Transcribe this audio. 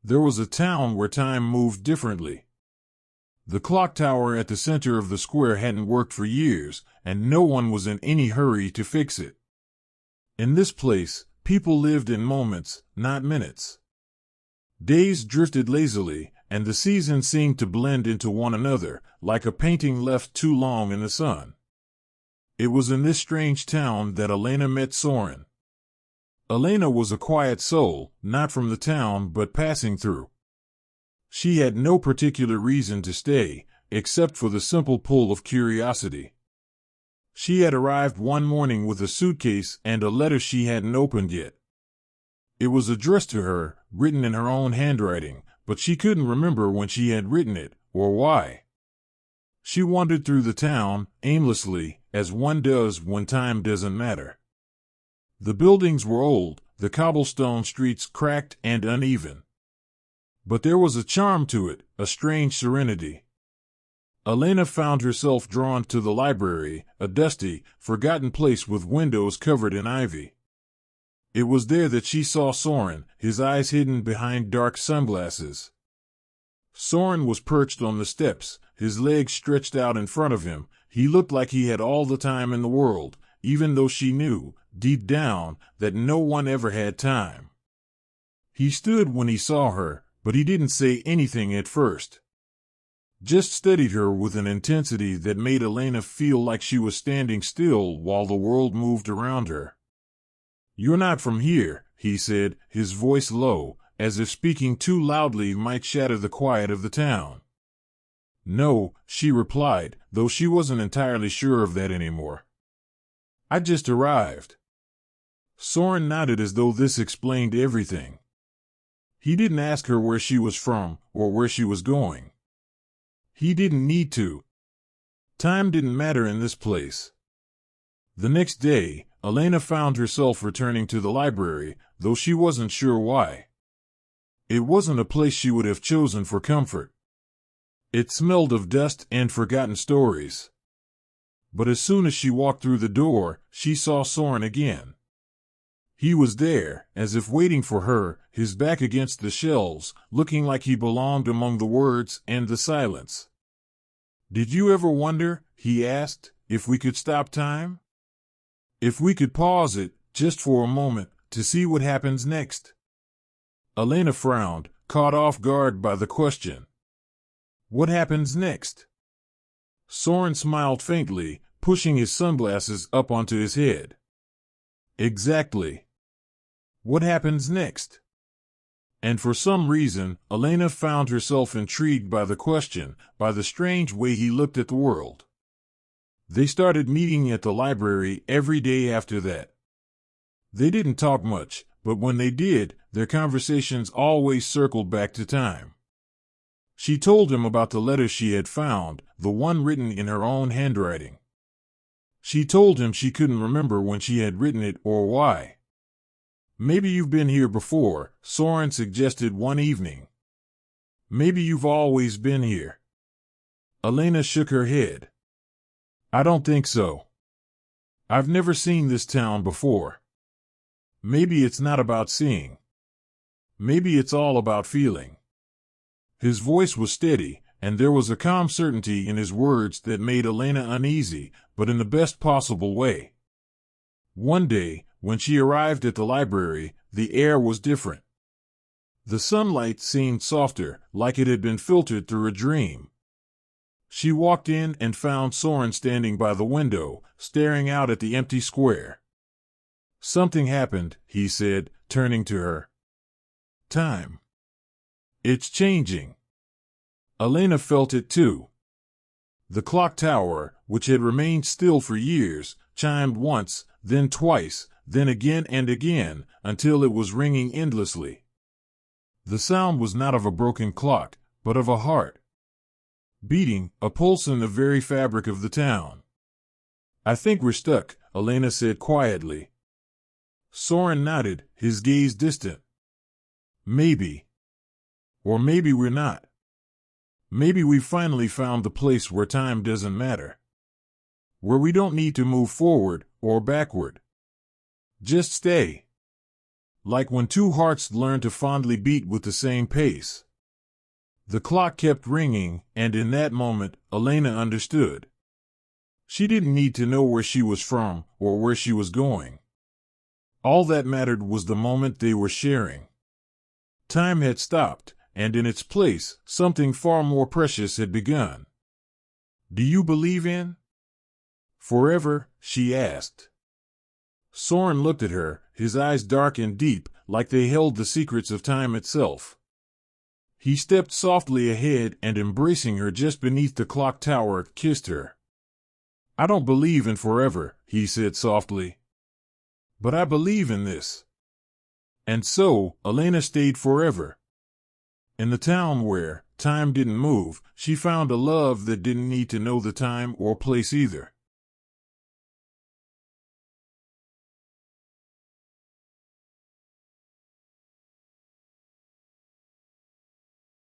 There was a town where time moved differently. The clock tower at the center of the square hadn't worked for years, and no one was in any hurry to fix it. In this place, people lived in moments, not minutes. Days drifted lazily, and the seasons seemed to blend into one another, like a painting left too long in the sun. It was in this strange town that Elena met Soren. Elena was a quiet soul, not from the town but passing through. She had no particular reason to stay, except for the simple pull of curiosity. She had arrived one morning with a suitcase and a letter she hadn't opened yet. It was addressed to her, written in her own handwriting, but she couldn't remember when she had written it, or why. She wandered through the town, aimlessly, as one does when time doesn't matter. The buildings were old, the cobblestone streets cracked and uneven. But there was a charm to it, a strange serenity. Elena found herself drawn to the library, a dusty, forgotten place with windows covered in ivy. It was there that she saw Soren, his eyes hidden behind dark sunglasses. Soren was perched on the steps, his legs stretched out in front of him. He looked like he had all the time in the world, even though she knew, deep down, that no one ever had time. He stood when he saw her, but he didn't say anything at first. Just studied her with an intensity that made Elena feel like she was standing still while the world moved around her. "You're not from here," he said, his voice low, as if speaking too loudly might shatter the quiet of the town. "No," she replied, though she wasn't entirely sure of that anymore. "I just arrived." Soren nodded as though this explained everything. He didn't ask her where she was from or where she was going. He didn't need to. Time didn't matter in this place. The next day, Elena found herself returning to the library, though she wasn't sure why. It wasn't a place she would have chosen for comfort. It smelled of dust and forgotten stories. But as soon as she walked through the door, she saw Soren again. He was there, as if waiting for her, his back against the shelves, looking like he belonged among the words and the silence. "Did you ever wonder," he asked, "if we could stop time? If we could pause it, just for a moment, to see what happens next?" Elena frowned, caught off guard by the question. "What happens next?" Soren smiled faintly, pushing his sunglasses up onto his head. "Exactly. What happens next?" And for some reason, Elena found herself intrigued by the question, by the strange way he looked at the world. They started meeting at the library every day after that. They didn't talk much, but when they did, their conversations always circled back to time. She told him about the letter she had found, the one written in her own handwriting. She told him she couldn't remember when she had written it or why. "Maybe you've been here before," Soren suggested one evening. "Maybe you've always been here." Elena shook her head. "I don't think so. I've never seen this town before. Maybe it's not about seeing. Maybe it's all about feeling." His voice was steady, and there was a calm certainty in his words that made Elena uneasy, but in the best possible way. One day, when she arrived at the library, the air was different. The sunlight seemed softer, like it had been filtered through a dream. She walked in and found Soren standing by the window, staring out at the empty square. "Something happened," he said, turning to her. "Time. It's changing." Elena felt it too. The clock tower, which had remained still for years, chimed once, then twice, then again and again, until it was ringing endlessly. The sound was not of a broken clock, but of a heart. Beating, a pulse in the very fabric of the town. "I think we're stuck," Elena said quietly. Soren nodded, his gaze distant. "Maybe. Or maybe we're not. Maybe we finally found the place where time doesn't matter. Where we don't need to move forward or backward. Just stay." like when two hearts learn to fondly beat with the same pace. The clock kept ringing, and in that moment, Elena understood. She didn't need to know where she was from or where she was going. All that mattered was the moment they were sharing. Time had stopped, and in its place, something far more precious had begun. "Do you believe in forever?" she asked. Soren looked at her, his eyes dark and deep, like they held the secrets of time itself. He stepped softly ahead and, embracing her just beneath the clock tower, kissed her. "I don't believe in forever," he said softly. "But I believe in this." And so, Elena stayed forever. In the town where time didn't move, she found a love that didn't need to know the time or place either.